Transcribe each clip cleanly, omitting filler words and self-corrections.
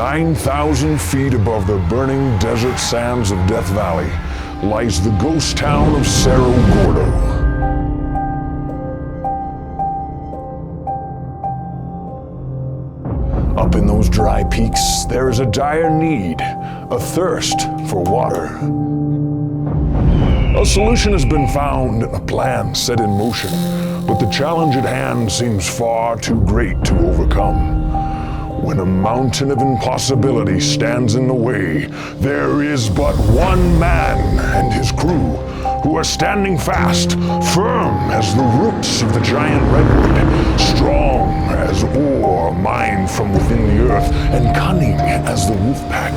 9,000 feet above the burning desert sands of Death Valley lies the ghost town of Cerro Gordo. Up in those dry peaks, there is a dire need, a thirst for water. A solution has been found and a plan set in motion, but the challenge at hand seems far too great to overcome. When a mountain of impossibility stands in the way, there is but one man and his crew who are standing fast, firm as the roots of the giant redwood, strong as ore mined from within the earth, and cunning as the wolf pack,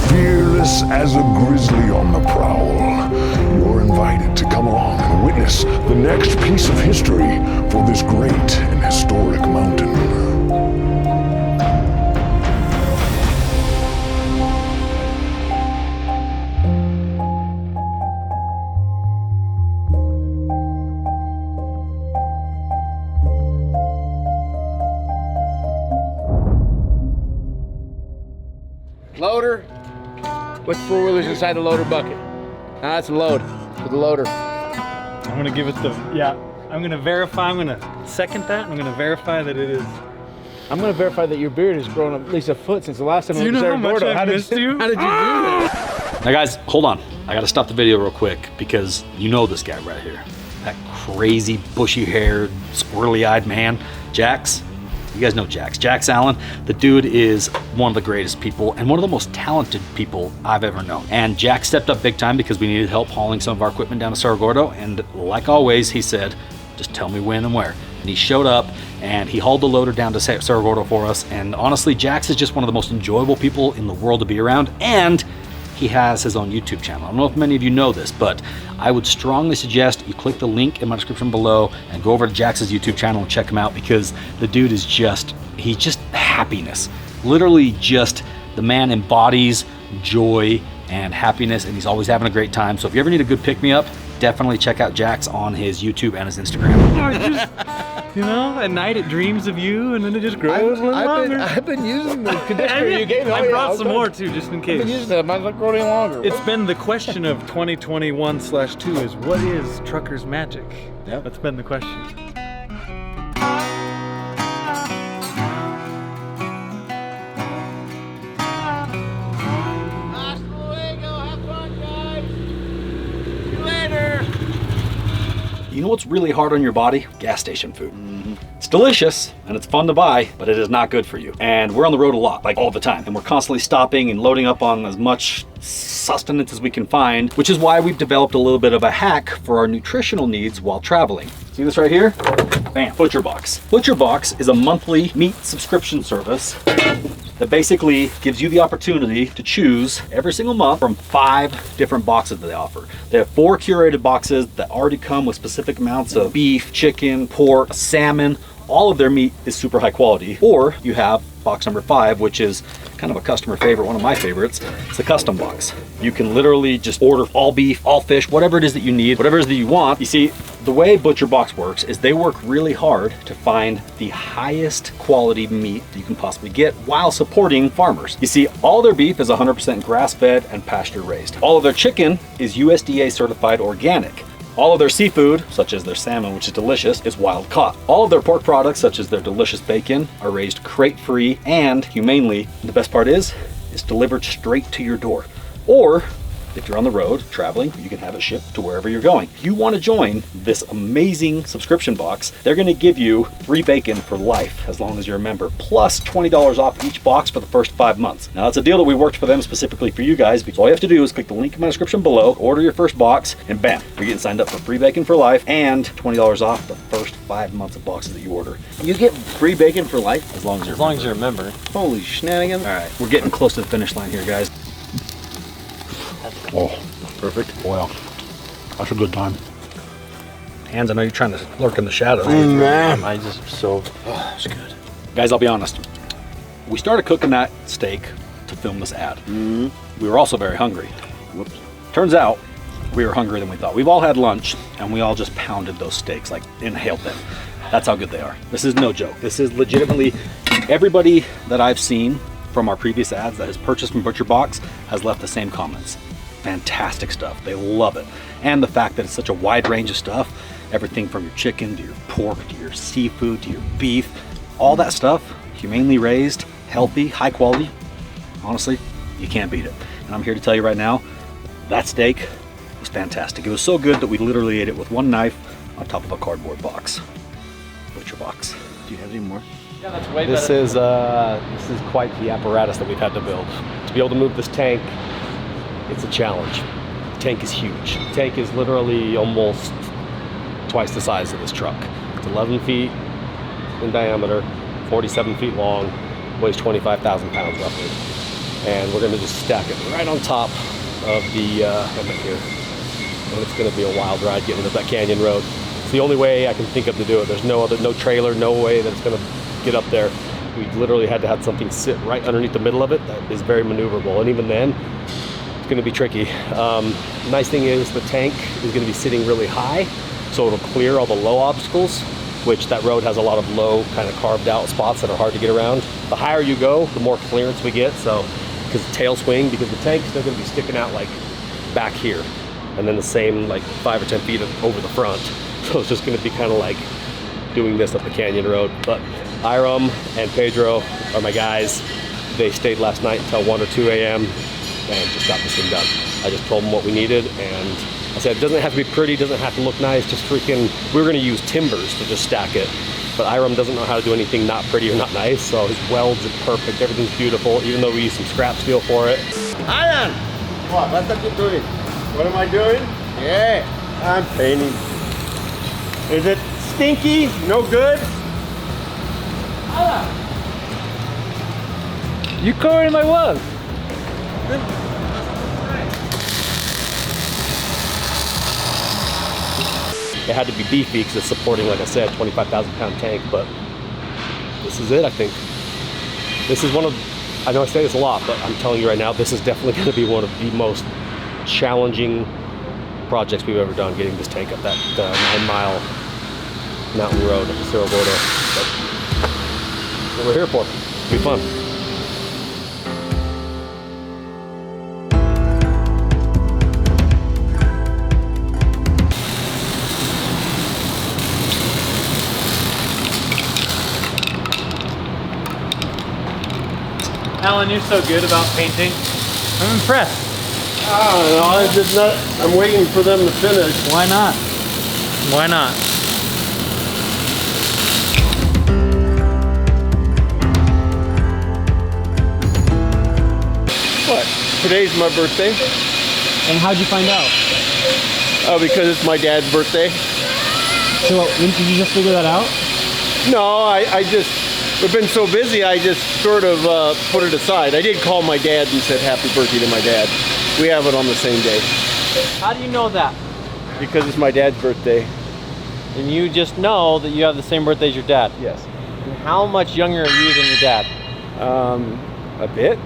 fearless as a grizzly on the prowl. You're invited to come along and witness the next piece of history for this great and historic mountain. Loader. What's the four-wheelers inside the loader bucket? That's a load for the loader. I'm gonna give it the, I'm gonna verify, I'm gonna second that. I'm gonna verify that it is. I'm gonna verify that your beard has grown at least a foot since the last time we went to Cerro Gordo. How did you do that? Now guys, hold on. I gotta stop the video real quick because you know this guy right here. That crazy, bushy-haired, squirrely-eyed man, Jax. You guys know Jax. Jax Allen. The dude is one of the greatest people and one of the most talented people I've ever known. And Jax stepped up big time because we needed help hauling some of our equipment down to Cerro Gordo. And like always, he said, just tell me when and where. And he showed up and he hauled the loader down to Cerro Gordo for us. And honestly, Jax is just one of the most enjoyable people in the world to be around. And he has his own YouTube channel. I don't know if many of you know this, but I would strongly suggest you click the link in my description below and go over to Jax's YouTube channel and check him out because the dude is he's just happiness. Literally just the man embodies joy and happiness, and he's always having a great time. So if you ever need a good pick-me-up, definitely check out Jax on his YouTube and his Instagram. You know, at night it dreams of you, and then it just grows a little longer. I've been using the conditioner you gave me. I brought some more too, just in case. I've been using it. Mine's not growing any longer. It's been the question of 2021/2 is what is trucker's magic? Yeah, that's been the question. You know what's really hard on your body? Gas station food. It's delicious and it's fun to buy, but it is not good for you. And we're on the road a lot, like all the time. And we're constantly stopping and loading up on as much sustenance as we can find, which is why we've developed a little bit of a hack for our nutritional needs while traveling. See this right here? Bam, ButcherBox. ButcherBox is a monthly meat subscription service that basically gives you the opportunity to choose every single month from 5 different boxes that they offer. They have 4 curated boxes that already come with specific amounts of beef, chicken, pork, salmon. All of their meat is super high quality. Or you have box number 5, which is kind of a customer favorite, one of my favorites. It's a custom box. You can literally just order all beef, all fish, whatever it is that you need, whatever it is that you want. You see, the way ButcherBox works is they work really hard to find the highest quality meat that you can possibly get while supporting farmers. You see, all their beef is 100% grass-fed and pasture-raised. All of their chicken is USDA certified organic. All of their seafood, such as their salmon, which is delicious, is wild caught. All of their pork products, such as their delicious bacon, are raised crate-free and humanely. The best part is, it's delivered straight to your door. Or, if you're on the road traveling, you can have it shipped to wherever you're going. If you want to join this amazing subscription box, they're going to give you free bacon for life as long as you're a member, plus $20 off each box for the first 5 months. Now that's a deal that we worked for them specifically for you guys, because all you have to do is click the link in my description below, order your first box, and bam, you're getting signed up for free bacon for life and $20 off the first 5 months of boxes that you order. You get free bacon for life? As long as you're a member. Holy shenanigans. All right, we're getting close to the finish line here, guys. Oh, perfect. Well, that's a good time. Hands, I know you're trying to lurk in the shadows. Man, it's good. Guys, I'll be honest. We started cooking that steak to film this ad. We were also very hungry. Whoops. Turns out we were hungrier than we thought. We've all had lunch and we all just pounded those steaks, like inhaled them. That's how good they are. This is no joke. This is legitimately, everybody that I've seen from our previous ads that has purchased from ButcherBox has left the same comments. Fantastic stuff. They love it. And the fact that it's such a wide range of stuff, everything from your chicken to your pork to your seafood to your beef, all that stuff, humanely raised, healthy, high quality. Honestly, you can't beat it. And I'm here to tell you right now, that steak was fantastic. It was so good that we literally ate it with one knife on top of a cardboard box. ButcherBox. Do you have any more? Yeah, that's way better. This is quite the apparatus that we've had to build. To be able to move this tank, it's a challenge. The tank is huge. The tank is literally almost twice the size of this truck. It's 11 feet in diameter, 47 feet long, weighs 25,000 pounds roughly. And we're gonna just stack it right on top of the helmet here. And it's gonna be a wild ride getting up that canyon road. It's the only way I can think of to do it. There's no trailer, no way that it's gonna get up there. We literally had to have something sit right underneath the middle of it that is very maneuverable, and even then it's going to be tricky. Nice thing is the tank is going to be sitting really high, so it'll clear all the low obstacles, which that road has a lot of low kind of carved out spots that are hard to get around. The higher you go, the more clearance we get, so because the tail swing, because the tank's still going to be sticking out like back here, and then the same like 5 or 10 feet over the front, so it's just going to be kind of like doing this up the canyon road. But Iram and Pedro are my guys. They stayed last night until 1 or 2 a.m. and just got this thing done. I just told them what we needed, and I said it doesn't have to be pretty, doesn't have to look nice, just freaking, we were gonna use timbers to just stack it. But Iram doesn't know how to do anything not pretty or not nice, so his welds are perfect, everything's beautiful, even though we used some scrap steel for it. Alan! What are you doing? What am I doing? Yeah, I'm painting. Is it stinky? No good? You covering my wall. It had to be beefy because it's supporting, like I said, 25,000 pound tank, but this is it, I think. This is one of, I know I say this a lot, but I'm telling you right now, this is definitely going to be one of the most challenging projects we've ever done, getting this tank up that 9-mile mountain road up to Cerro Gordo. But that's what we're here for. It'll be fun. Alan, you're so good about painting. I'm impressed. I don't know, I did not, I'm waiting for them to finish. Why not? Why not? What? Today's my birthday. And how'd you find out? Oh, because it's my dad's birthday. So, did you just figure that out? No, I just, we've been so busy, I just sort of put it aside. I did call my dad and said happy birthday to my dad. We have it on the same day. How do you know that? Because it's my dad's birthday. And you just know that you have the same birthday as your dad? Yes. And how much younger are you than your dad? A bit.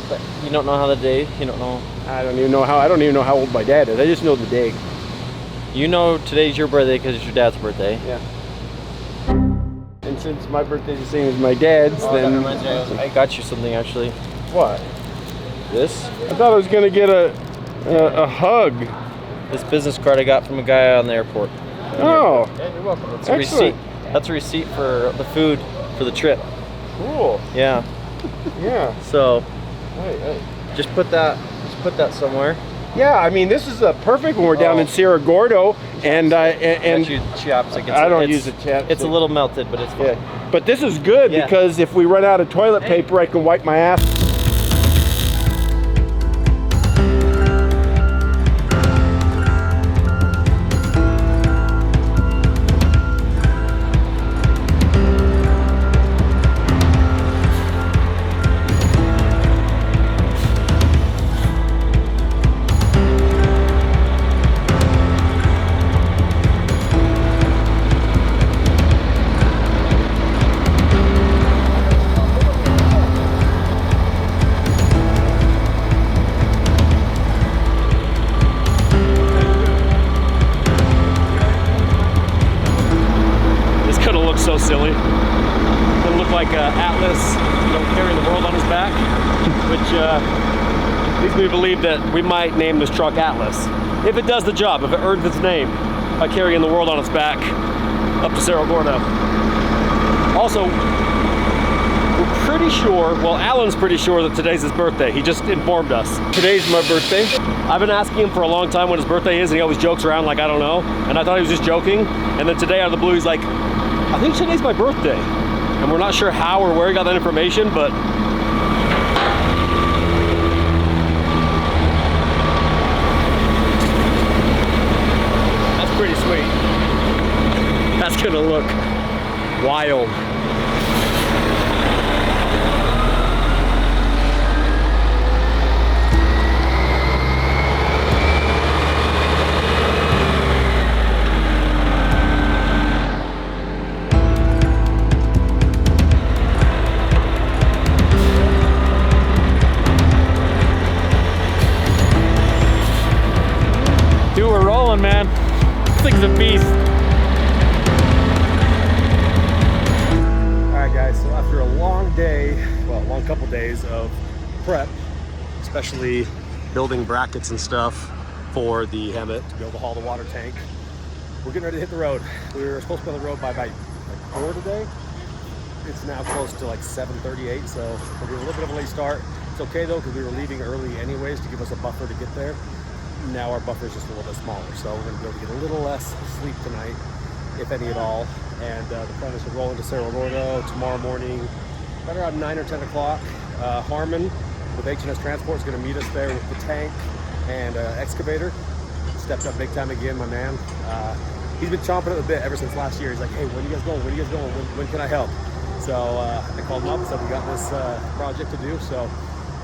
But you don't know how the day, you don't know? I don't even know how old my dad is. I just know the day. You know today's your birthday because it's your dad's birthday. Yeah. And since my birthday's the same as my dad's, then... That reminds me, I got you something actually. What? This? I thought I was gonna get a hug. This business card I got from a guy on the airport. Oh. Yeah, you're welcome. That's a Excellent. receipt. That's a receipt for the food for the trip. Cool. Yeah. Yeah. So Hey. just put that somewhere. Yeah, I mean, this is perfect when we're down in Cerro Gordo, and Got you chapstick. I don't use a chapstick. It's a little melted, but it's fine. Yeah. But this is good because if we run out of toilet paper, I can wipe my ass. So silly. It'll look like Atlas, carrying the world on his back, which leads me to believe that we might name this truck Atlas. If it does the job, if it earns its name by carrying the world on its back up to Cerro Gordo. Also, we're pretty sure, well, Alan's pretty sure that today's his birthday. He just informed us. Today's my birthday. I've been asking him for a long time when his birthday is, and he always jokes around like, I don't know. And I thought he was just joking. And then today out of the blue, he's like, I think today's my birthday. And we're not sure how or where he got that information, but that's pretty sweet. That's gonna look wild. Dude, we're rolling, man. This thing's a beast. All right, guys, so after a long day, well, a long couple days of prep, especially building brackets and stuff for the Hemet to be able to haul the water tank, we're getting ready to hit the road. We were supposed to be on the road by about 4 today. It's now close to like 7:38, so we're doing a little bit of a late start. It's okay though, because we were leaving early anyways to give us a buffer to get there. Now our buffer is just a little bit smaller, so we're going to be able to get a little less sleep tonight, if any at all. And the plan is to roll into Cerro Gordo tomorrow morning, right around 9 or 10 o'clock. Harmon with H&S Transport is going to meet us there with the tank and excavator. Stepped up big time again, my man. He's been chomping at the bit ever since last year. He's like, hey, when are you guys going? When are you guys going? When can I help? So I called him up and said we got this project to do. So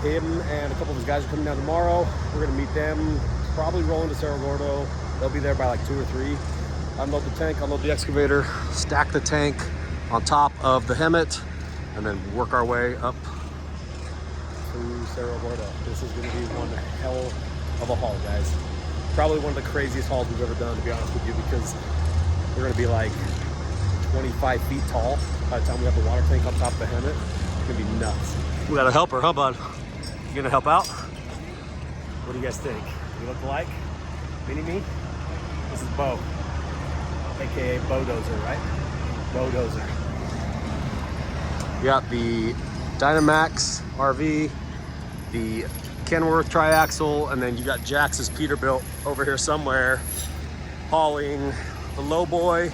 him and a couple of his guys are coming down tomorrow. We're going to meet them, probably roll into Cerro Gordo. They'll be there by like 2 or 3. Unload the tank, unload the excavator, stack the tank on top of the Hemet, and then work our way up to Cerro Gordo. This is going to be one hell of a haul, guys. Probably one of the craziest hauls we've ever done, to be honest with you, because we're going to be like 25 feet tall by the time we have the water tank on top of the Hemet. It's going to be nuts. We got a helper, huh, bud? You going to help out? What do you guys think? We look alike? Mini-me? This is Bo, aka Bodozer, right? Bodozer. We got the Dynamax RV, the Kenworth triaxle, and then you got Jax's Peterbilt over here somewhere hauling the lowboy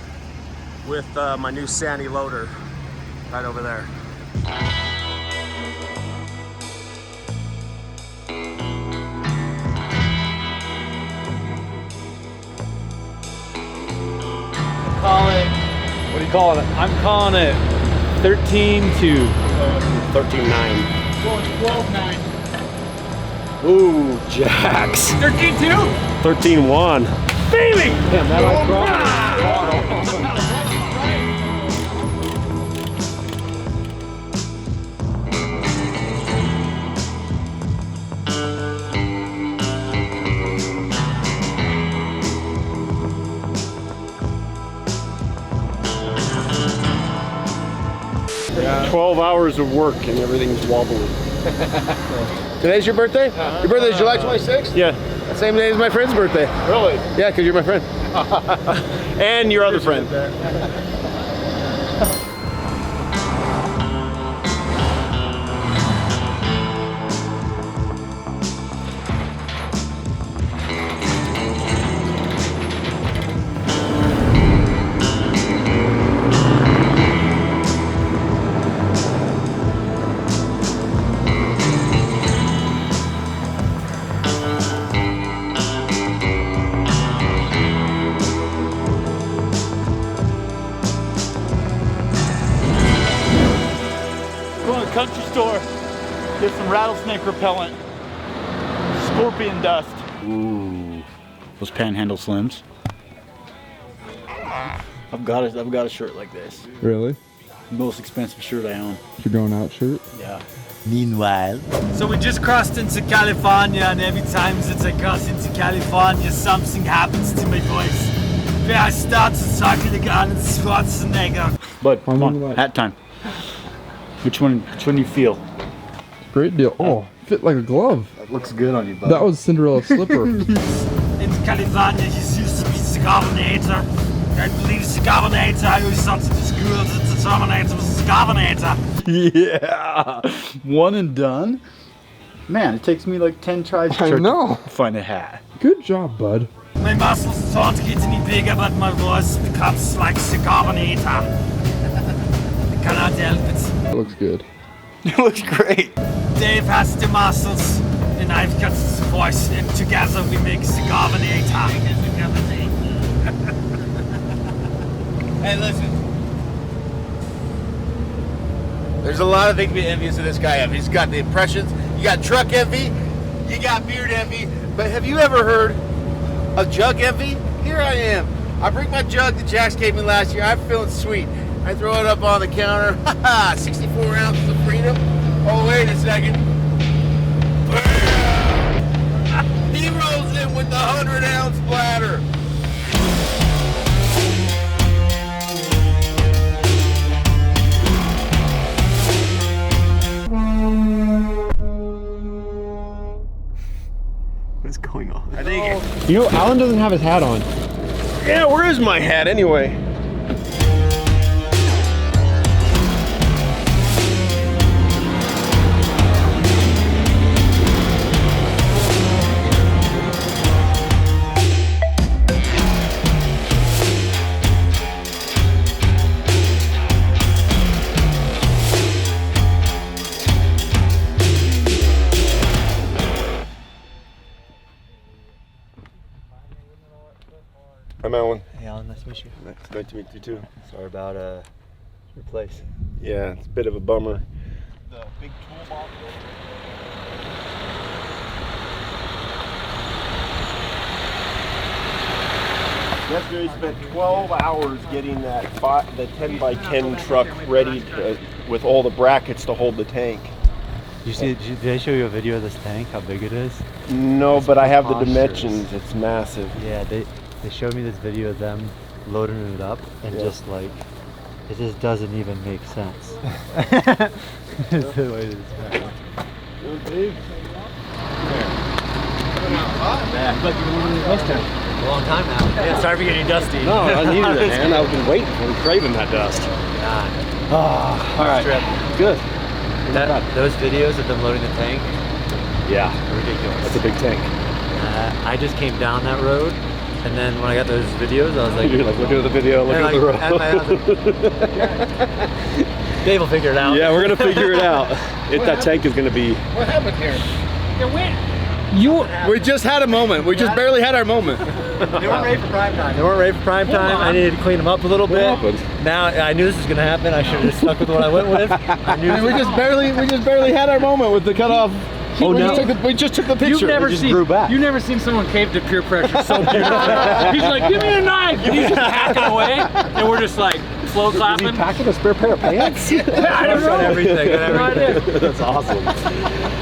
with my new Sani loader right over there. Call it. What are you calling it? I'm calling it 13-2. 13.9. 12-9. Ooh, Jax. 13-2. 13.1. Baby! Damn, that I Yeah. 12 hours of work and everything's wobbly. Today's your birthday? Your birthday is July 26th? Yeah. Same day as my friend's birthday. Really? Yeah, because you're my friend. And your other friend. Country store, get some rattlesnake repellent, scorpion dust. Ooh, those Panhandle Slims. I've got a shirt like this. Really? Most expensive shirt I own. Your going out shirt? Yeah. Meanwhile, So we just crossed into California, and every time since I cross into California, something happens to my voice. I start to suck like Arnold Schwarzenegger. Bud, come mean, on, like- hat time. Which one do you feel? Great deal. Oh, fit like a glove. That looks good on you, bud. That was Cinderella's slipper. In California, he used to be the Governator. I believe the Governator. I always thought to the schools that the Terminator was the Governator. Yeah. One and done? Man, it takes me like 10 tries I to know. find a hat. Good job, bud. My muscles don't get any bigger, but my voice becomes like the Governator. I cannot help it. That looks good. It looks great. Dave has the muscles, and I've got the voice, and together we make the Governator. Hey, listen. There's a lot of things to be envious of this guy of. He's got the impressions. You got truck envy. You got beard envy. But have you ever heard of jug envy? Here I am. I bring my jug that Jax gave me last year. I'm feeling sweet. I throw it up on the counter. 64 ounces of freedom. Oh, wait a second. He rolls in with the 100-ounce bladder. What's going on? I think You know, Alan doesn't have his hat on. Yeah, where is my hat anyway? I'm Alan. Hey Alan, nice to meet you. Nice to meet you too. Sorry about your place. Yeah, it's a bit of a bummer. the big toolbox. Yesterday we spent 12 hours getting the 10 by 10 truck ready with all the brackets to hold the tank. Did they show you a video of this tank, how big it is? No, but I have the preposterous. dimensions. It's massive. Yeah, they showed me this video of them loading it up and just like, it just doesn't even make sense. It's the way it is. A long time now. Yeah, sorry for getting dusty. No, I needed it, man. I've been waiting. I'm craving that dust. All right. Good. Those videos of them loading the tank, Yeah, ridiculous. that's a big tank. I just came down that road, and then when I got those videos, I was like, You're like, look at the video, look at the road. Dave will figure it out. Yeah, we're gonna figure it out. That tank is gonna be. What happened here? We just had a moment. We just barely had our moment. They weren't ready for prime time. They weren't ready for prime time. I needed to clean them up a little bit. happened? Now I knew this was gonna happen. I should have just stuck with what I went with. I knew We just barely had our moment with the cutoff. Oh no! We just took the picture. You've never just seen grew back. You've never seen someone cave to peer pressure so beautifully. He's like, "Give me a knife," and he's just hacking away, and we're just like slow Is he clapping. packing a spare pair of pants? I don't know. everything. No idea. That's awesome.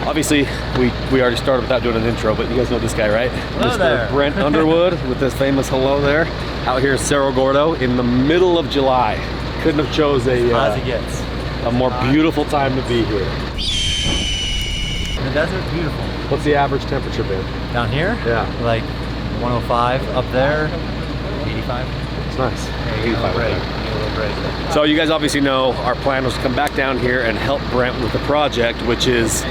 Obviously, we already started without doing an intro, but you guys know this guy, right? Mr. there. Brent Underwood with this famous hello there. Out here in Cerro Gordo in the middle of July. Couldn't have chose As it gets. a more beautiful time to be here. The desert's beautiful. What's the average temperature been? Down here? Yeah. Like 105. Up there, 85. It's nice. A little break. A little break. So you guys obviously know our plan was to come back down here and help Brent with the project, which is,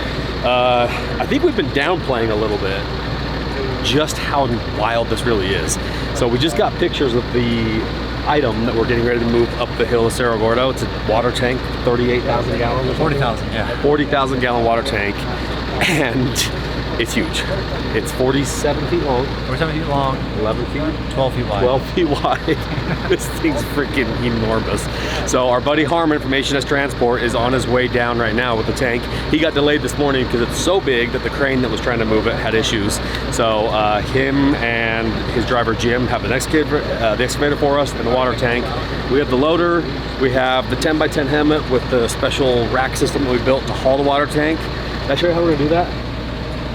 I think we've been downplaying a little bit just how wild this really is. So we just got pictures of the item that we're getting ready to move up the hill of Cerro Gordo. It's a water tank, 38,000 gallons or something. 40,000, yeah. 40,000 gallon water tank, and it's huge. It's 47 feet long, 47 feet long, 11 feet 12 feet wide. 12 feet wide. This thing's freaking enormous. So our buddy Harmon from H&S Transport is on his way down right now with the tank. He got delayed this morning because it's so big that the crane that was trying to move it had issues. So him and his driver Jim have the excavator for us and the water tank. We have the loader. We have the 10 by 10 helmet with the special rack system that we built to haul the water tank. Did I show you how we're gonna do that?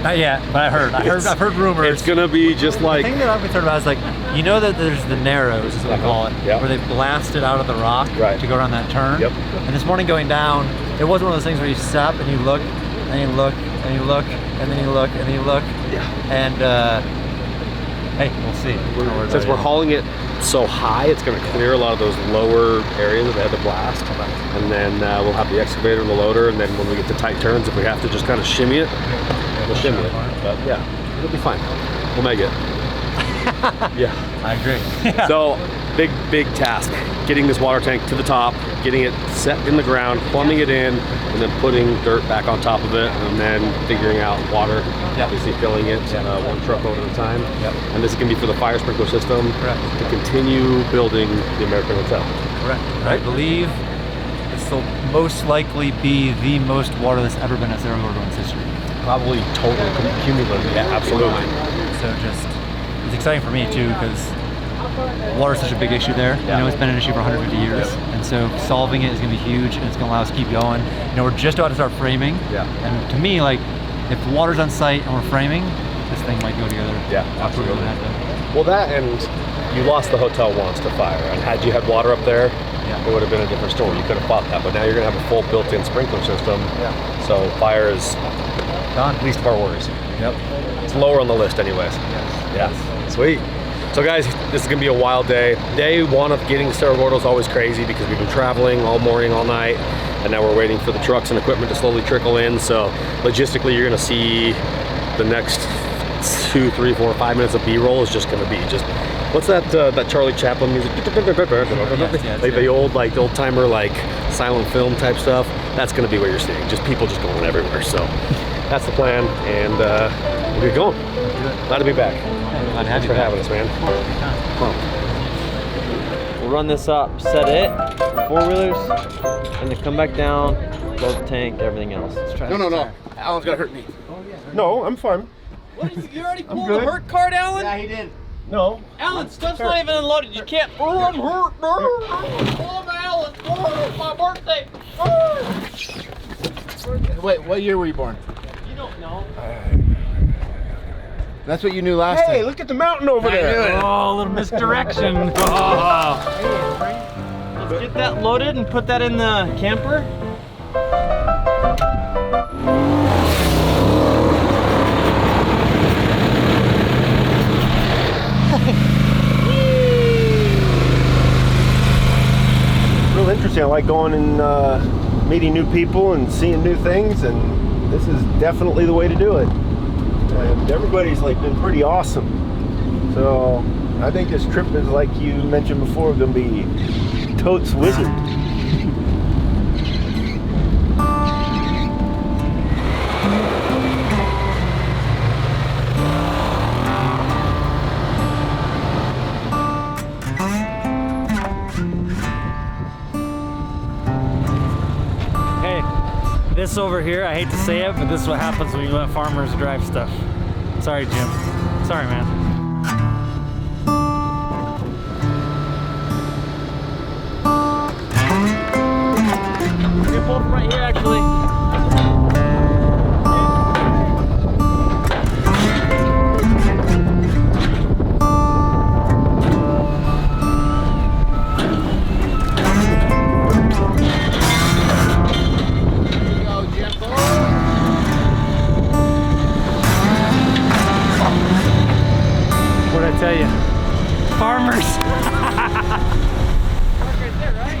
Not yet, but I've heard rumors. It's gonna be just like. The thing that I'm concerned about is like, you know that there's the Narrows, is what we call it, where they blasted out of the rock to go around that turn. Yep. And this morning going down, it was one of those things where you stop and you look, and you look, and you look, and then you look, and then you look. Yeah. And hey, we'll see. Since we're hauling it so high, it's going to clear a lot of those lower areas that they had to blast. And then we'll have the excavator and the loader, and then when we get to tight turns, if we have to just kind of shimmy it, we'll shimmy it. But yeah, it'll be fine. We'll make it. Yeah. I agree. So, big task. Getting this water tank to the top, getting it set in the ground, plumbing it in, and then putting dirt back on top of it, and then figuring out water, obviously filling it one truckload at a time. And this is going to be for the fire sprinkler system to continue building the American Hotel. Correct. I believe this will most likely be the most water that's ever been at Cerro Gordo in its history. Probably total cumulative. Yeah, absolutely. So it's exciting for me too, because water is such a big issue there. You know, it's been an issue for 150 years, and so solving it is going to be huge, and it's going to allow us to keep going. You know, we're just about to start framing, and to me, like, if the water's on site and we're framing, this thing might go together. Yeah, absolutely. Well, that and you lost the hotel once to fire, and had you had water up there, it would have been a different story. You could have fought that, but now you're going to have a full built-in sprinkler system. So fire is least of our worries. It's lower on the list, anyways. Sweet. So guys, this is gonna be a wild day. Day one of getting to Cerro Gordo is always crazy because we've been traveling all morning, all night, and now we're waiting for the trucks and equipment to slowly trickle in. So logistically, you're gonna see the next 2, 3, 4, 5 minutes of B-roll is just gonna be just, what's that that Charlie Chaplin music? Like the old timer, like silent film type stuff. That's gonna be what you're seeing. Just people just going everywhere. So that's the plan, and we'll get going. Glad to be back. Thanks for having us, man. We'll run this up, set it, 4-wheelers, and then come back down, load the tank, everything else. No. Alan's gonna hurt me. No, I'm fine. What is, you already pulled the hurt card, Alan? Yeah, he did. No. Alan, stuff's not even unloaded. You can't. Oh, I'm hurt. Oh, Alan. Oh, it's my birthday. Wait, what year were you born? You don't know. That's what you knew last time. Hey, look at the mountain over there. Oh, a little misdirection. Let's get that loaded and put that in the camper. Real interesting. I like going and meeting new people and seeing new things, and this is definitely the way to do it. And everybody's been pretty awesome. So I think this trip is, like you mentioned before, gonna be totes wizard. This over here, I hate to say it, but this is what happens when you let farmers drive stuff. Sorry, Jim. Sorry, man. You can pull from right here, actually. Tell you, farmers. Right there, right?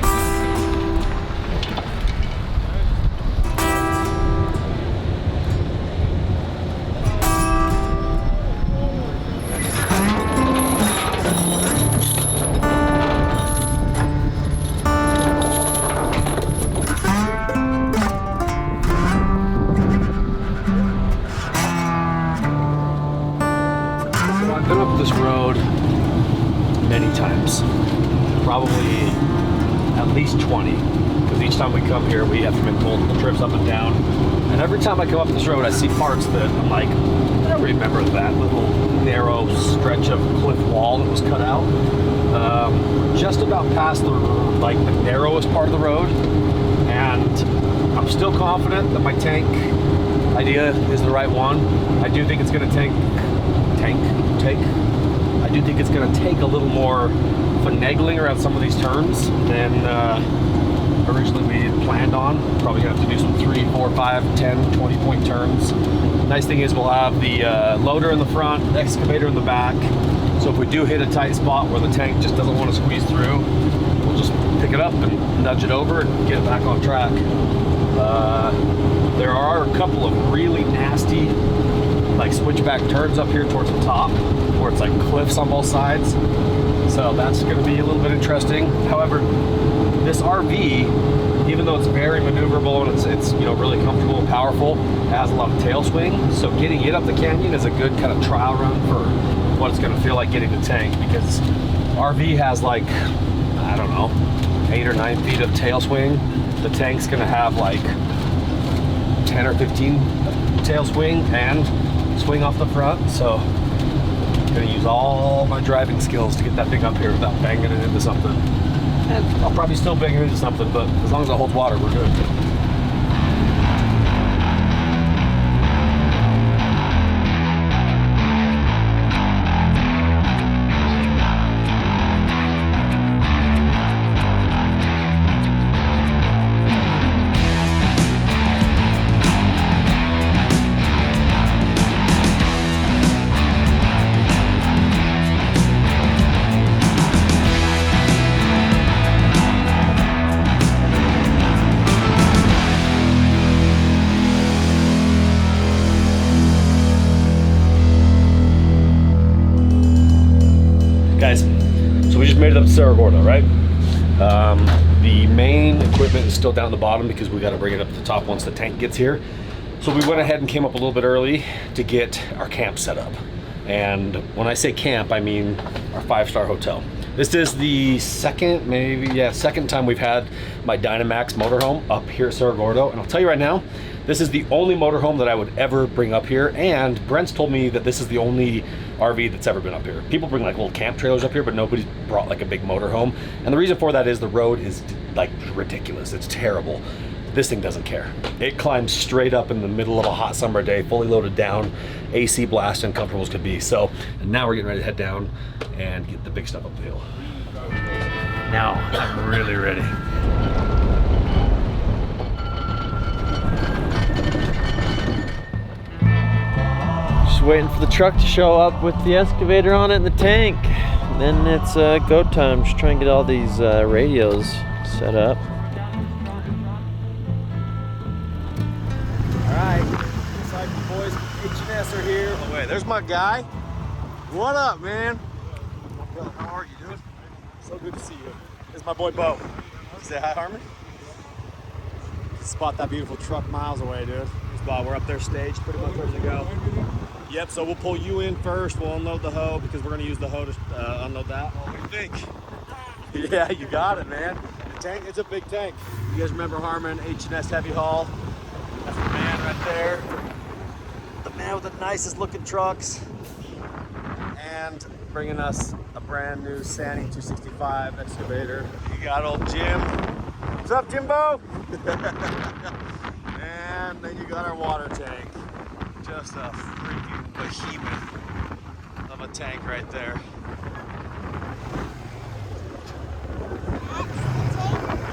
I've been up this road many times, probably at least 20, because each time we come here we have been multiple trips up and down, and every time I come up this road I see parts that I'm like, I remember that little narrow stretch of cliff wall that was cut out. Just about past the narrowest part of the road, and I'm still confident that my tank idea is the right one. I do think it's going to take a little more finagling around some of these turns than originally we had planned on. Probably going to have to do some 3, 4, 5, 10, 20 point turns. Nice thing is we'll have the loader in the front, the excavator in the back. So if we do hit a tight spot where the tank just doesn't want to squeeze through, we'll just pick it up and nudge it over and get it back on track. There are a couple of really nasty like switchback turns up here towards the top where it's like cliffs on both sides. So that's going to be a little bit interesting. However, this RV, even though it's very maneuverable and it's you know really comfortable and powerful, it has a lot of tail swing. So getting it up the canyon is a good kind of trial run for what it's going to feel like getting the tank, because RV has like, I don't know, 8 or 9 feet of tail swing. The tank's going to have like 10 or 15 tail swing and swing off the front. So I'm going to use all my driving skills to get that thing up here without banging it into something. And I'll probably still bang it into something, but as long as it holds water, we're good. Guys, so we just made it up to Cerro Gordo, right? The main equipment is still down at the bottom because we got to bring it up to the top once the tank gets here. So we went ahead and came up a little bit early to get our camp set up. And when I say camp, I mean our 5-star hotel. This is the second time we've had my Dynamax motorhome up here at Cerro Gordo. And I'll tell you right now, this is the only motorhome that I would ever bring up here. And Brent's told me that this is the only RV that's ever been up here. People bring like little camp trailers up here, but nobody's brought like a big motorhome. And the reason for that is the road is like ridiculous. It's terrible. This thing doesn't care. It climbs straight up in the middle of a hot summer day, fully loaded down, AC blast, and comfortable as could be. So now we're getting ready to head down and get the big stuff up the hill. Now I'm really ready. Just waiting for the truck to show up with the excavator on it and the tank. And then it's go time. Just trying to get all these radios set up. Alright, looks like the boys from H&S are here. Oh wait, there's my guy. What up, man? How are you, dude? So good to see you. This is my boy Bo. Say hi, Harmon. Spot that beautiful truck miles away, dude. This Bob, we're up there staged, pretty much ready to go. Yep, so we'll pull you in first. We'll unload the hoe because we're gonna use the hoe to unload that. What do you think? Yeah, you got it, man. The tank, it's a big tank. You guys remember Harmon, H&S Heavy Haul? That's the man right there. The man with the nicest looking trucks. And bringing us a brand new Sani 265 excavator. You got old Jim. What's up, Jimbo? And then you got our water tank. Just a freaking behemoth of a tank right there.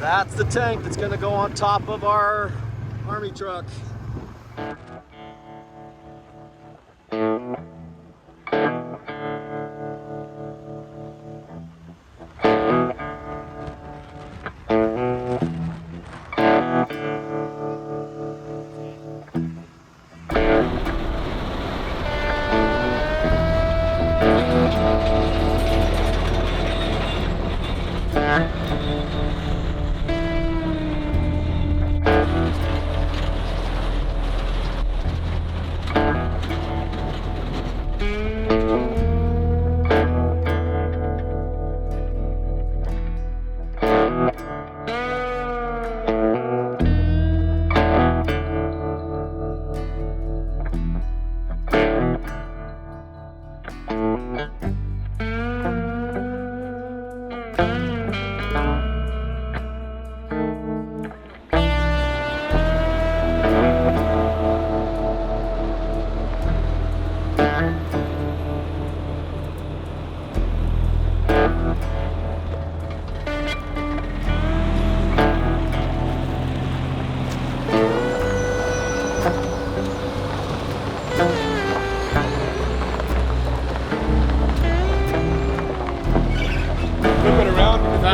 That's the tank that's gonna go on top of our army truck.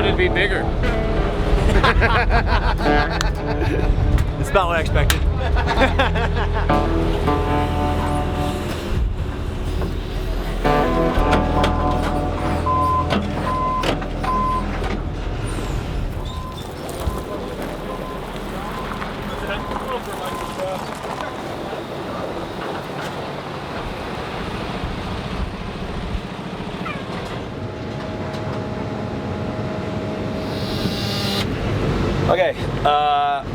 thought it'd be bigger. It's about what I expected. Okay,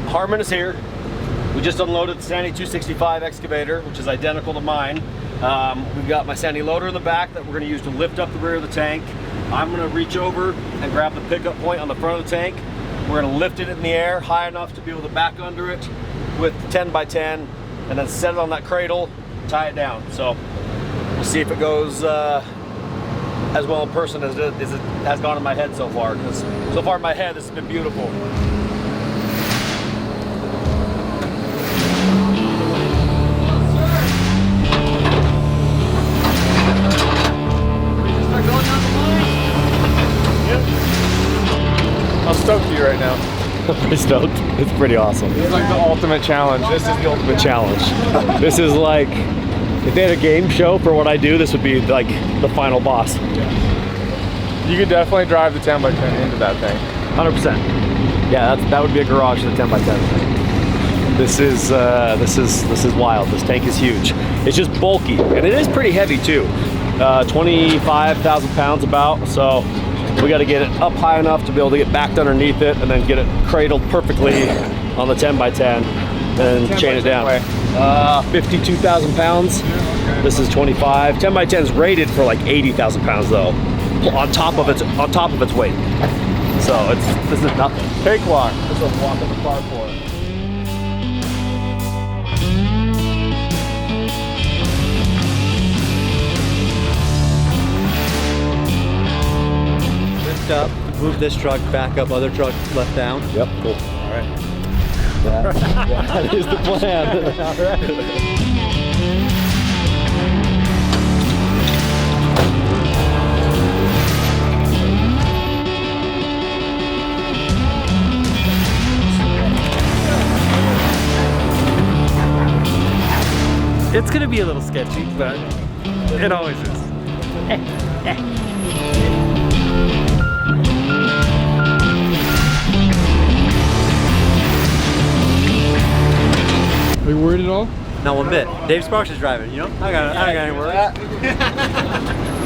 Harmon is here. We just unloaded the Sandy 265 excavator, which is identical to mine. We've got my Sandy loader in the back that we're going to use to lift up the rear of the tank. I'm going to reach over and grab the pickup point on the front of the tank. We're going to lift it in the air high enough to be able to back under it with 10 by 10 and then set it on that cradle, tie it down. So we'll see if it goes as well in person as it has gone in my head so far. Because so far in my head, this has been beautiful. I'm stoked for you right now. Pretty stoked. It's pretty awesome. It's like the ultimate challenge. This is the ultimate challenge. This is like, if they had a game show for what I do, this would be like the final boss. You could definitely drive the 10 by 10 into that thing. 100%. Yeah, that would be a garage to the 10 by 10. This is wild. This tank is huge. It's just bulky, and it is pretty heavy too. 25,000 pounds about. So we got to get it up high enough to be able to get backed underneath it, and then get it cradled perfectly on the 10 by 10, and chain it down. 52,000 pounds. This is 25. 10 by 10 is rated for like 80,000 pounds though, on top of its weight. So this is nothing. Cakewalk. This is a walk in the park for it. Up, move this truck back up, other truck left down. Yep, cool. All right. That is the plan. All right. It's gonna be a little sketchy, but it always is. Are you worried at all? Not one bit. Dave Sparks is driving, you know? I got any worries.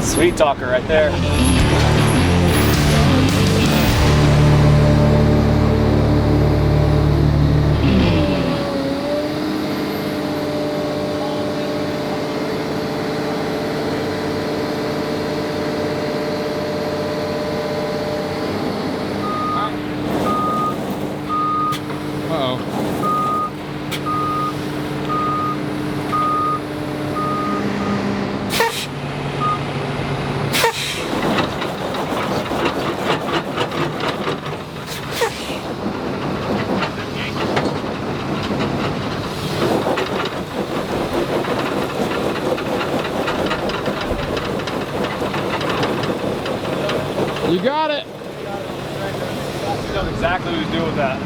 Sweet talker right there. You got it. He knows exactly what he's doing with that.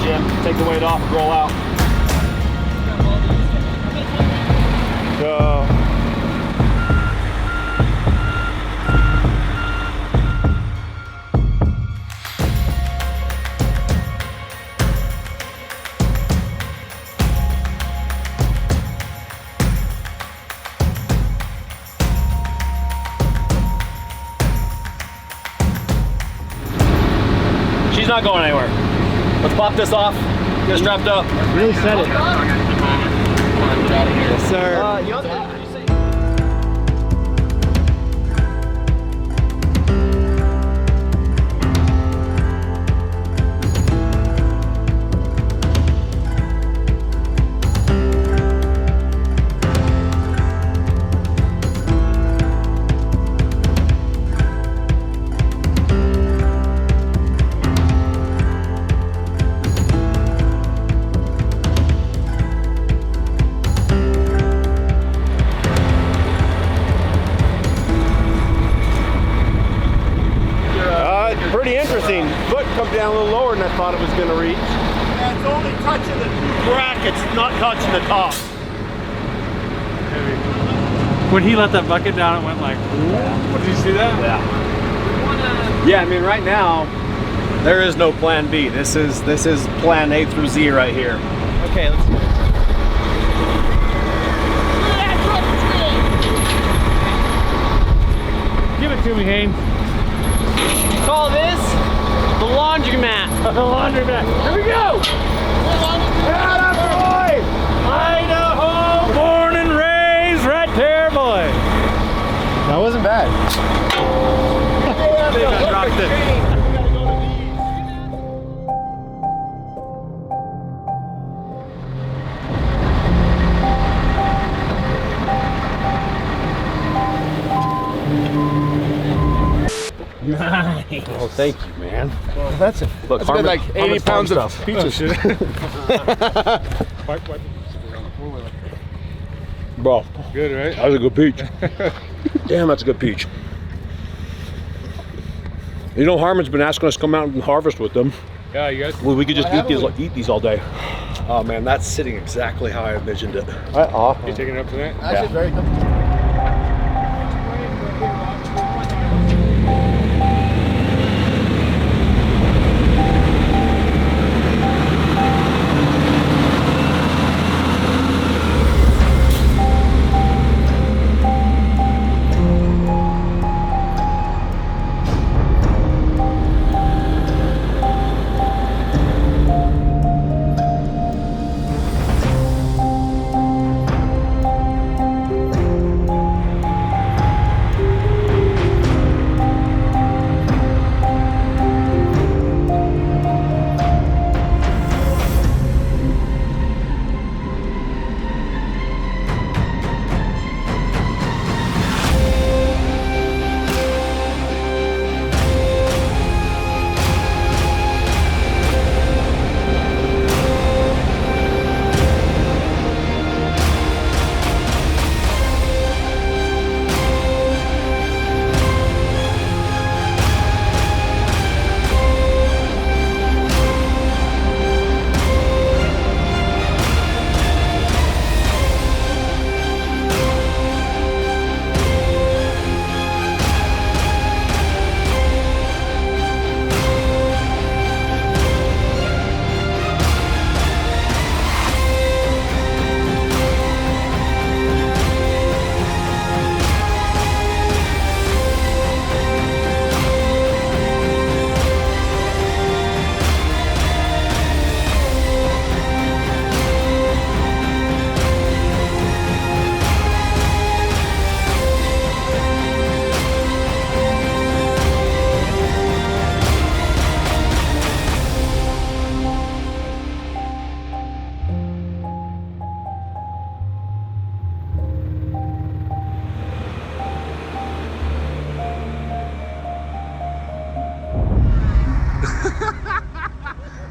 Jim, take the weight off and roll out. Go. She's not going anywhere. Let's pop this off. Get strapped up. Really said it. Yes, sir. Pretty interesting. Foot come down a little lower than I thought it was going to reach. And it's only touching the two brackets, not touching the top. When he let that bucket down, it went like, what, did you see that? Yeah. Yeah, I mean, right now, there is no plan B. This is plan A through Z right here. Okay, let's go. Give it to me, Haynes. Call this the laundromat. The laundromat. Here we go! Attaboy! Idaho, born and raised right there, boy. That wasn't bad. They got dropped it. Nice. Oh, thank you, man. Well, that's it. Look, that's good, like 80 pounds of peaches. Bro. Good, right? That was a good peach. Damn, that's a good peach. You know, Harmon's been asking us to come out and harvest with them. Yeah, you guys. Well, we could just eat these all day. Oh man, that's sitting exactly how I envisioned it. You taking it up tonight? Actually, very good.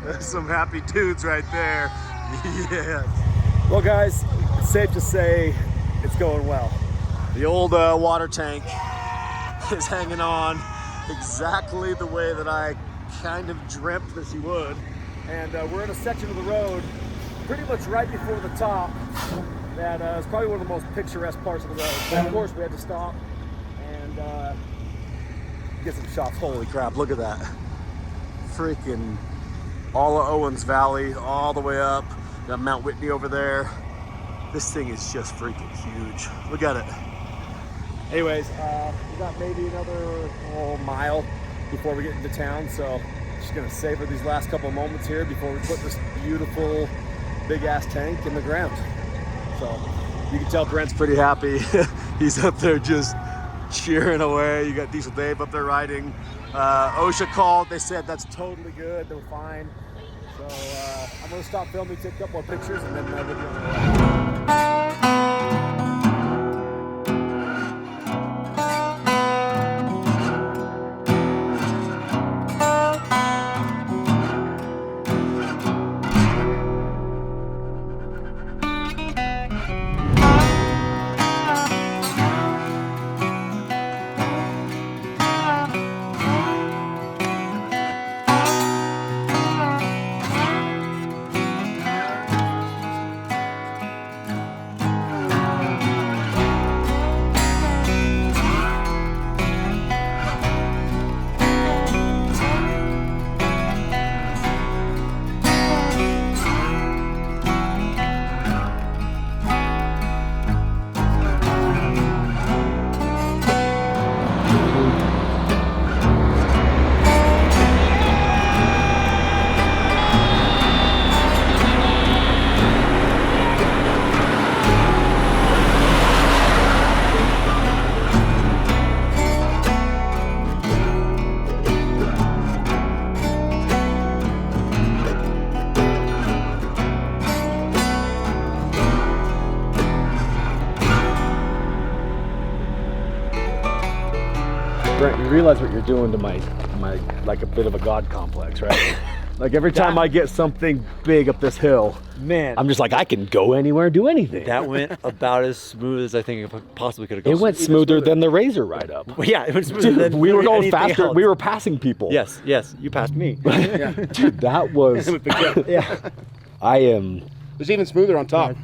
There's some happy dudes right there. Yes. Well, guys, it's safe to say it's going well. The old water tank is hanging on exactly the way that I kind of dreamt that she would. And we're in a section of the road pretty much right before the top that is probably one of the most picturesque parts of the road. But of course, we had to stop and get some shots. Holy crap, look at that. Freaking all of Owens Valley, all the way up. Got Mount Whitney over there. This thing is just freaking huge. Look at it. Anyways, we got maybe another mile before we get into town, so just gonna savor these last couple moments here before we put this beautiful big ass tank in the ground. So you can tell Brent's pretty happy. He's up there just cheering away. You got Diesel Dave up there riding. OSHA called, they said that's totally good, they were fine. So I'm gonna stop filming, take a couple more pictures, and then we'll be on the way. Brent, you realize what you're doing to my like a bit of a god complex, right? Like every time I get something big up this hill, man, I'm just like, I can go anywhere and do anything. That went about as smooth as I think it possibly could have gone. It went smoother than the Razor ride up. Well, yeah, it went smoother than we were going anything faster. else. We were passing people. Yes, you passed me. Dude, that was. Yeah. I am. It was even smoother on top.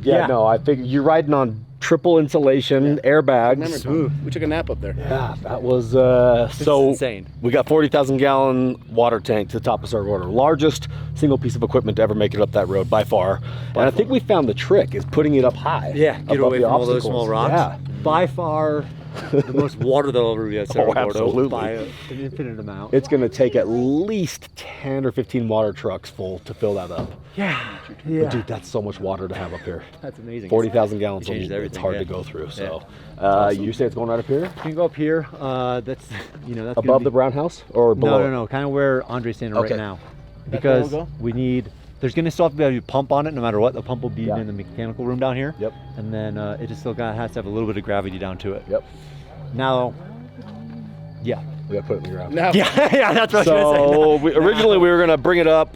Yeah, no, I think you're riding on triple insulation, airbags. Smooth. We took a nap up there. Yeah, that was so insane. We got 40,000 gallon water tank to the top of Cerro Gordo, largest single piece of equipment to ever make it up that road by far. And I think we found the trick is putting it up high. Yeah, get away from all those small rocks. Yeah, by far the most water that'll ever be at Cerro Gordo absolutely. by an infinite amount. It's going to take at least 10 or 15 water trucks full to fill that up. Yeah. But dude, that's so much water to have up here. That's amazing. 40,000 gallons. Changes It's everything, hard yeah. to go through. So, Awesome. you say it's going right up here? You can go up here. That's that's above the brown house or below? No. Kind of where Andre's standing Okay. right now, because we need. There's gonna still have to be a pump on it, no matter what. The pump will be in the mechanical room down here. Yep. And then it just still has to have a little bit of gravity down to it. Yep. Now, yeah. We got to put it in the ground. Yeah, that's what I was gonna say. Originally we were gonna bring it up,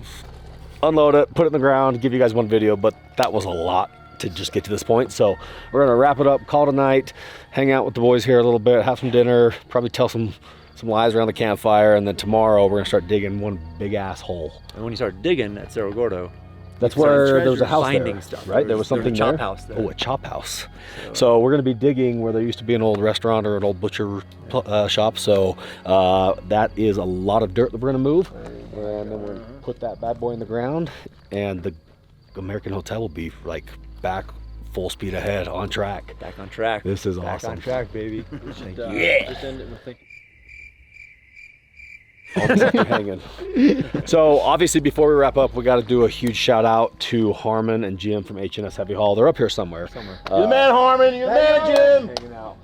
unload it, put it in the ground, give you guys one video, but that was a lot to just get to this point. So we're gonna wrap it up, call it a night, hang out with the boys here a little bit, have some dinner, probably tell some lies around the campfire, and then tomorrow we're gonna start digging one big ass hole. And when you start digging at Cerro Gordo, that's where there was a house finding there, stuff. right? There was something there. there. House there. Oh, a chop house. So we're gonna be digging where there used to be an old restaurant or an old butcher shop. So that is a lot of dirt that we're gonna move, and then we're gonna put that bad boy in the ground, and the American Hotel will be like back full speed ahead, on track. Back on track. This is back awesome. on track, baby. Just end it with All the stuff you're hanging. So obviously before we wrap up, we got to do a huge shout out to Harmon and Jim from H&S Heavy Haul. They're up here somewhere. You're the man, Harmon. You're the man, Jim. Hanging out.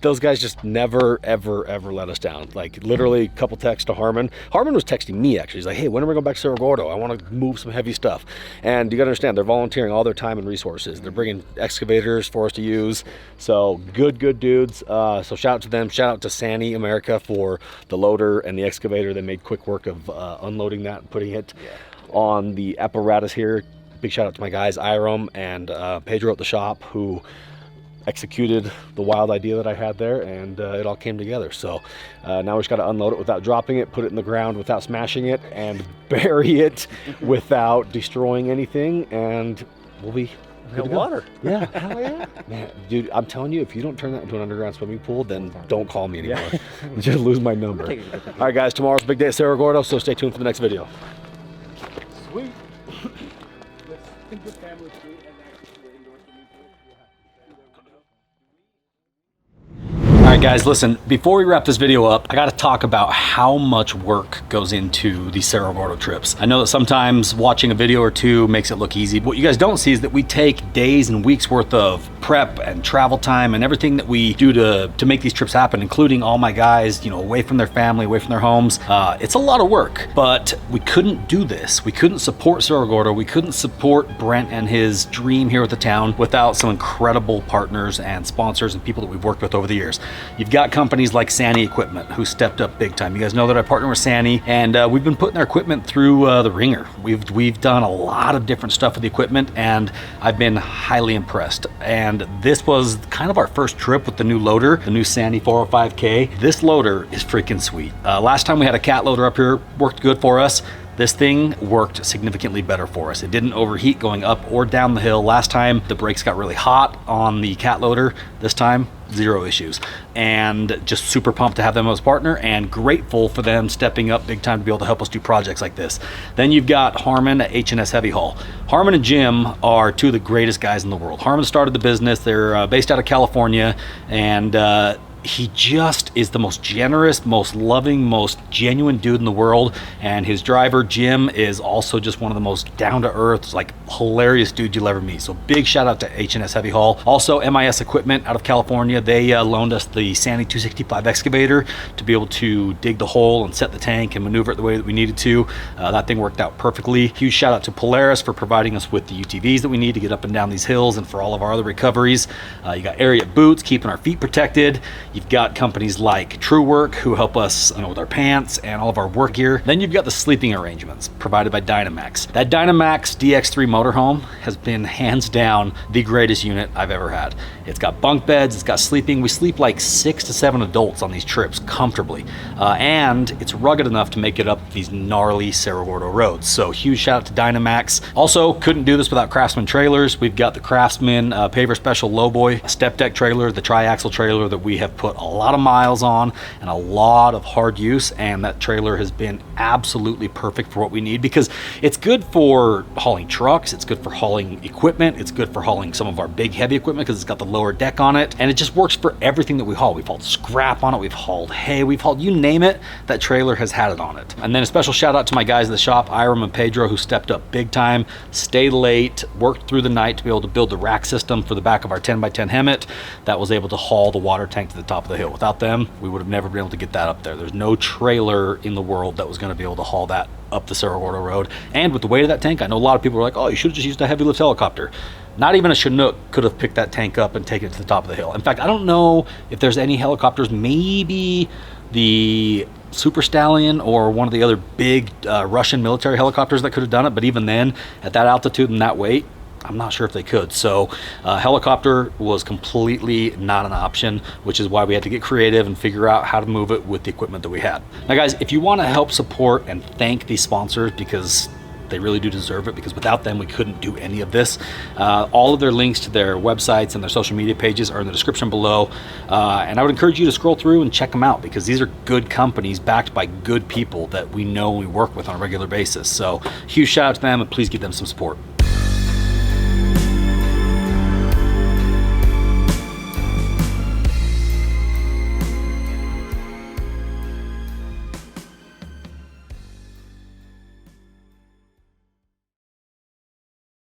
Those guys just never ever let us down. Like literally a couple texts to Harmon. Harmon was texting me actually. He's like, hey, when are we going back to Cerro Gordo? I want to move some heavy stuff. And you got to understand, they're volunteering all their time and resources. They're bringing excavators for us to use. So good dudes. So shout out to them. Shout out to Sani America for the loader and the excavator. They made quick work of unloading that and putting it on the apparatus here. Big shout out to my guys Iram and Pedro at the shop who executed the wild idea that I had there, and it all came together. So now we just got to unload it without dropping it, put it in the ground without smashing it, and bury it without destroying anything, and we'll be good to go. Water. Yeah. Hell yeah. Man, dude, I'm telling you, if you don't turn that into an underground swimming pool, then don't call me anymore. Just lose my number. All right, guys, tomorrow's a big day at Cerro Gordo, so stay tuned for the next video. Sweet. All right, right, guys, listen, before we wrap this video up, I gotta talk about how much work goes into these Cerro Gordo trips. I know that sometimes watching a video or two makes it look easy, but what you guys don't see is that we take days and weeks worth of prep and travel time and everything that we do to make these trips happen, including all my guys, you know, away from their family, away from their homes. It's a lot of work, but we couldn't do this. We couldn't support Cerro Gordo. We couldn't support Brent and his dream here with the town without some incredible partners and sponsors and people that we've worked with over the years. You've got companies like Sani Equipment who stepped up big time. You guys know that I partner with Sani, and we've been putting their equipment through the ringer. We've done a lot of different stuff with the equipment, and I've been highly impressed. And this was kind of our first trip with the new loader, the new Sani 405K. This loader is freaking sweet. Last time we had a cat loader up here, worked good for us. This thing worked significantly better for us. It didn't overheat going up or down the hill. Last time the brakes got really hot on the cat loader. This time, zero issues. And just super pumped to have them as a partner and grateful for them stepping up big time to be able to help us do projects like this. Then you've got Harmon at H&S Heavy Haul. Harmon and Jim are two of the greatest guys in the world. Harmon started the business. They're based out of California, and he just is the most generous, most loving, most genuine dude in the world. And his driver, Jim, is also just one of the most down-to-earth, like hilarious dude you'll ever meet. So big shout out to H&S Heavy Haul. Also, MIS Equipment out of California. They loaned us the Sani 265 excavator to be able to dig the hole and set the tank and maneuver it the way that we needed to. That thing worked out perfectly. Huge shout out to Polaris for providing us with the UTVs that we need to get up and down these hills and for all of our other recoveries. You got Ariat boots, keeping our feet protected. You've got companies like True Work who help us, you know, with our pants and all of our work gear. Then you've got the sleeping arrangements provided by Dynamax. That Dynamax DX3 motorhome has been hands down the greatest unit I've ever had. It's got bunk beds, it's got sleeping. We sleep like 6 to 7 adults on these trips comfortably. And it's rugged enough to make it up these gnarly Cerro Gordo roads. So huge shout out to Dynamax. Also, couldn't do this without Craftsman trailers. We've got the Craftsman Paver Special Lowboy step deck trailer, the tri-axle trailer that we have put a lot of miles on and a lot of hard use, and that trailer has been absolutely perfect for what we need because it's good for hauling trucks, it's good for hauling equipment, it's good for hauling some of our big heavy equipment because it's got the lower deck on it, and it just works for everything that we haul. We've hauled scrap on it, we've hauled hay, we've hauled, you name it, that trailer has had it on it. And then a special shout out to my guys in the shop, Iram and Pedro, who stepped up big time, stayed late, worked through the night to be able to build the rack system for the back of our 10x10 Hemet that was able to haul the water tank to the top of the hill. Without them, we would have never been able to get that up there. There's no trailer in the world that was going to be able to haul that up the Cerro Gordo road. And with the weight of that tank, I know a lot of people are like, oh, you should have just used a heavy lift helicopter. Not even a Chinook could have picked that tank up and taken it to the top of the hill. In fact, I don't know if there's any helicopters, maybe the Super Stallion or one of the other big Russian military helicopters that could have done it, but even then, at that altitude and that weight, I'm not sure if they could. So helicopter was completely not an option, which is why we had to get creative and figure out how to move it with the equipment that we had. Now guys, if you want to help support and thank these sponsors, because they really do deserve it, because without them we couldn't do any of this. All of their links to their websites and their social media pages are in the description below, and I would encourage you to scroll through and check them out because these are good companies backed by good people that we know we work with on a regular basis. So huge shout out to them, and please give them some support.